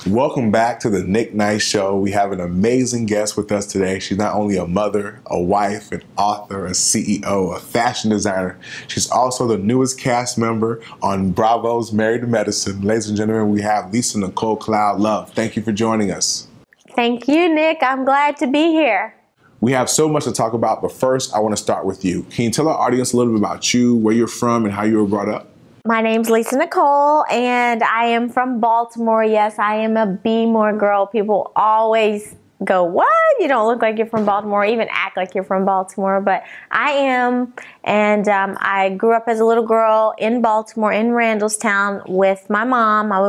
Welcome back to the Nick Nice Show. We have an amazing guest with us today. She's not only a mother, a wife, an author, a CEO, a fashion designer. She's also the newest cast member on Bravo's Married to Medicine. Ladies and gentlemen, we have Lisa Nicole Cloud Love. Thank you for joining us. Thank you, Nick. I'm glad to be here. We have so much to talk about, but first I want to start with you. Can you tell our audience a little bit about you, where you're from, and how you were brought up? My name's Lisa Nicole, and I am from Baltimore. Yes, I am a B-more girl. People always go, what? You don't look like you're from Baltimore, even act like you're from Baltimore. But I am, and I grew up as a little girl in Baltimore, in Randallstown, with my mom. I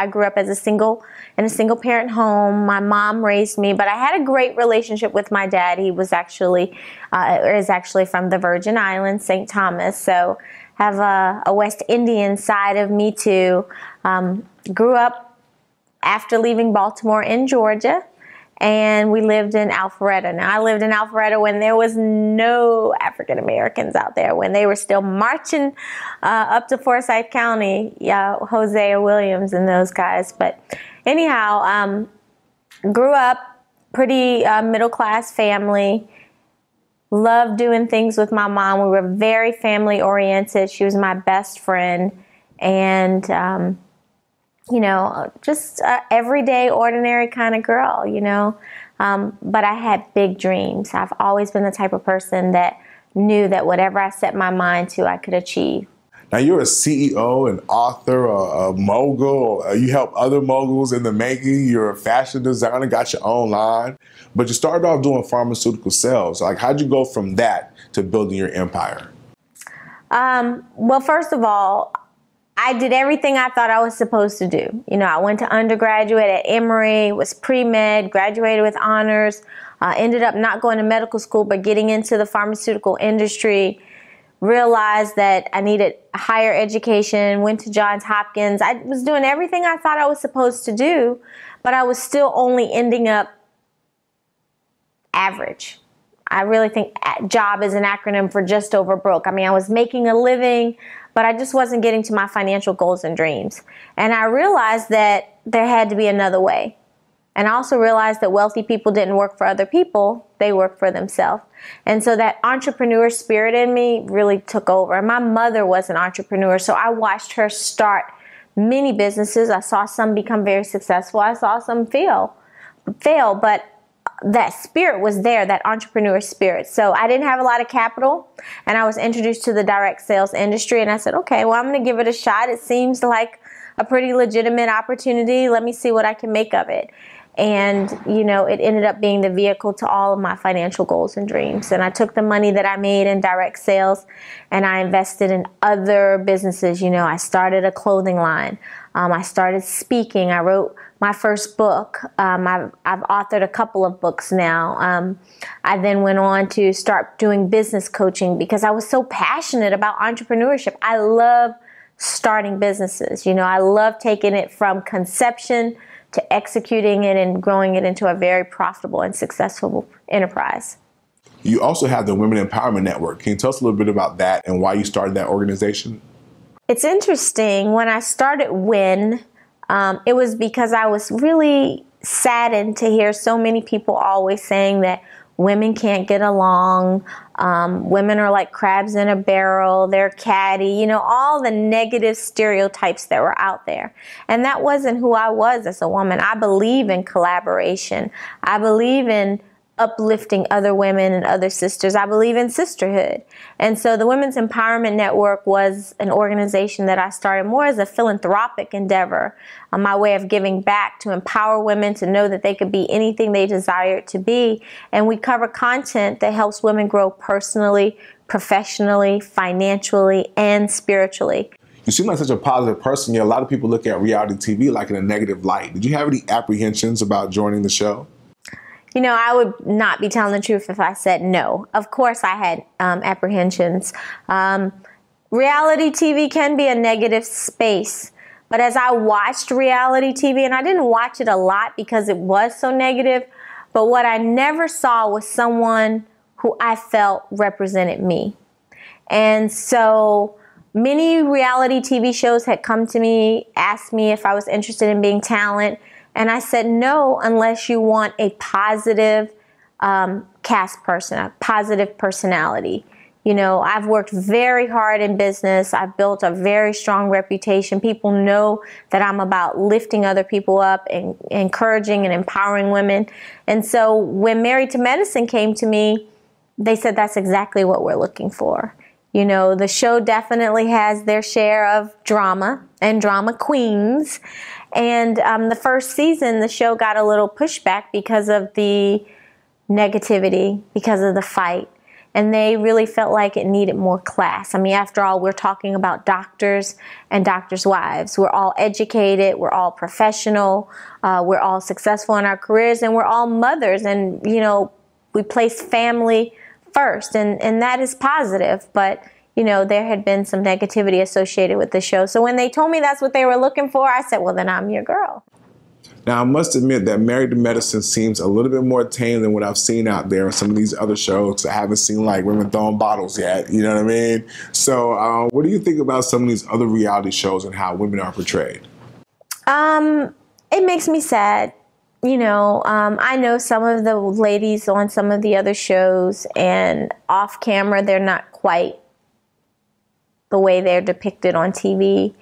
grew up as in a single parent home. My mom raised me, but I had a great relationship with my dad. He was actually from the Virgin Islands, St. Thomas. So have a West Indian side of me too. Grew up after leaving Baltimore in Georgia, and we lived in Alpharetta. Now, I lived in Alpharetta when there was no African Americans out there, when they were still marching up to Forsyth County, Hosea Williams and those guys. But anyhow, grew up pretty middle-class family. Loved doing things with my mom. We were very family oriented. She was my best friend. And, just everyday, ordinary kind of girl, But I had big dreams. I've always been the type of person that knew that whatever I set my mind to, I could achieve. Now, you're a CEO, an author, a mogul. You help other moguls in the making. You're a fashion designer, got your own line. But you started off doing pharmaceutical sales. Like, how'd you go from that to building your empire? Well, first of all, I did everything I thought I was supposed to do. I went to undergraduate at Emory, was pre-med, graduated with honors, ended up not going to medical school, but getting into the pharmaceutical industry. Realized that I needed higher education, went to Johns Hopkins. I was doing everything I thought I was supposed to do, but I was still only ending up average. I really think job is an acronym for just over broke. I mean, I was making a living, but I just wasn't getting to my financial goals and dreams. And I realized that there had to be another way. And I also realized that wealthy people didn't work for other people, they worked for themselves. And so that entrepreneur spirit in me really took over. And my mother was an entrepreneur, so I watched her start many businesses. I saw some become very successful. I saw some fail, but that spirit was there, that entrepreneur spirit. So I didn't have a lot of capital, and I was introduced to the direct sales industry, and I said, okay, well, I'm going to give it a shot. It seems like a pretty legitimate opportunity. Let me see what I can make of it. And, it ended up being the vehicle to all of my financial goals and dreams. And I took the money that I made in direct sales and I invested in other businesses. I started a clothing line. I started speaking. I wrote my first book. I've authored a couple of books now. I then went on to start doing business coaching because I was so passionate about entrepreneurship. I love starting businesses. I love taking it from conception to executing it and growing it into a very profitable and successful enterprise. You also have the Women Empowerment Network. Can you tell us a little bit about that and why you started that organization? It's interesting. When I started WIN, it was because I was really saddened to hear so many people always saying that women can't get along, women are like crabs in a barrel, they're catty, all the negative stereotypes that were out there. And that wasn't who I was as a woman. I believe in collaboration. I believe in uplifting other women and other sisters. I believe in sisterhood. And so the Women's Empowerment Network was an organization that I started more as a philanthropic endeavor, my way of giving back to empower women to know that they could be anything they desired to be. And we cover content that helps women grow personally, professionally, financially, and spiritually. You seem like such a positive person. A lot of people look at reality TV like in a negative light. Did you have any apprehensions about joining the show? I would not be telling the truth if I said no. Of course I had apprehensions. Reality TV can be a negative space. But as I watched reality TV, and I didn't watch it a lot because it was so negative, but what I never saw was someone who I felt represented me. And so Many reality TV shows had come to me, asked me if I was interested in being talent, and I said no unless you want a positive cast person, a positive personality. You know, I've worked very hard in business. I've built a very strong reputation. People know that I'm about lifting other people up and encouraging and empowering women. And so when Married to Medicine came to me, they said that's exactly what we're looking for. You know, the show definitely has their share of drama and drama queens. And the first season, the show got a little pushback because of the negativity, because of the fight. And they really felt like it needed more class. I mean, after all, we're talking about doctors and doctors' wives. We're all educated. We're all professional. We're all successful in our careers. And we're all mothers. And, you know, we place family first. And that is positive. But, you know, there had been some negativity associated with the show. So when they told me that's what they were looking for, I said, well, then I'm your girl. Now, I must admit that Married to Medicine seems a little bit more tame than what I've seen out there in some of these other shows. I haven't seen like women throwing bottles yet, you know what I mean? So what do you think about some of these other reality shows and how women are portrayed? It makes me sad. You know, I know some of the ladies on some of the other shows, and off camera, they're not quite the way they're depicted on TV.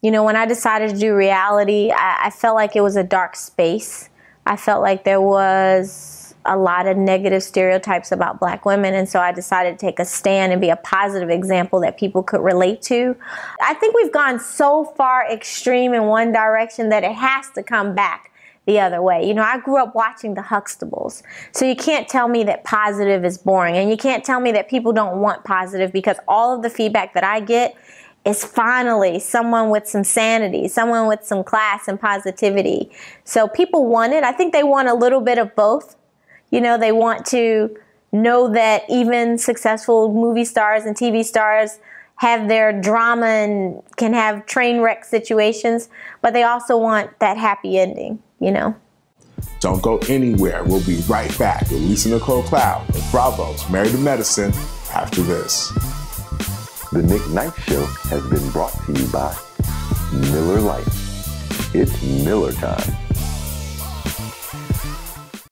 You know, when I decided to do reality, I felt like it was a dark space. I felt like there was a lot of negative stereotypes about Black women, and so I decided to take a stand and be a positive example that people could relate to. I think we've gone so far extreme in one direction that it has to come back the other way. You know, I grew up watching the Huxtables, so you can't tell me that positive is boring, and you can't tell me that people don't want positive, because all of the feedback that I get is finally someone with some sanity, someone with some class and positivity. So people want it. I think they want a little bit of both. You know, they want to know that even successful movie stars and TV stars have their drama and can have train wreck situations, but they also want that happy ending, you know. Don't go anywhere. We'll be right back with Lisa Nicole Cloud of Bravo's Married to Medicine after this. The Nick Knight Show has been brought to you by Miller Lite. It's Miller time.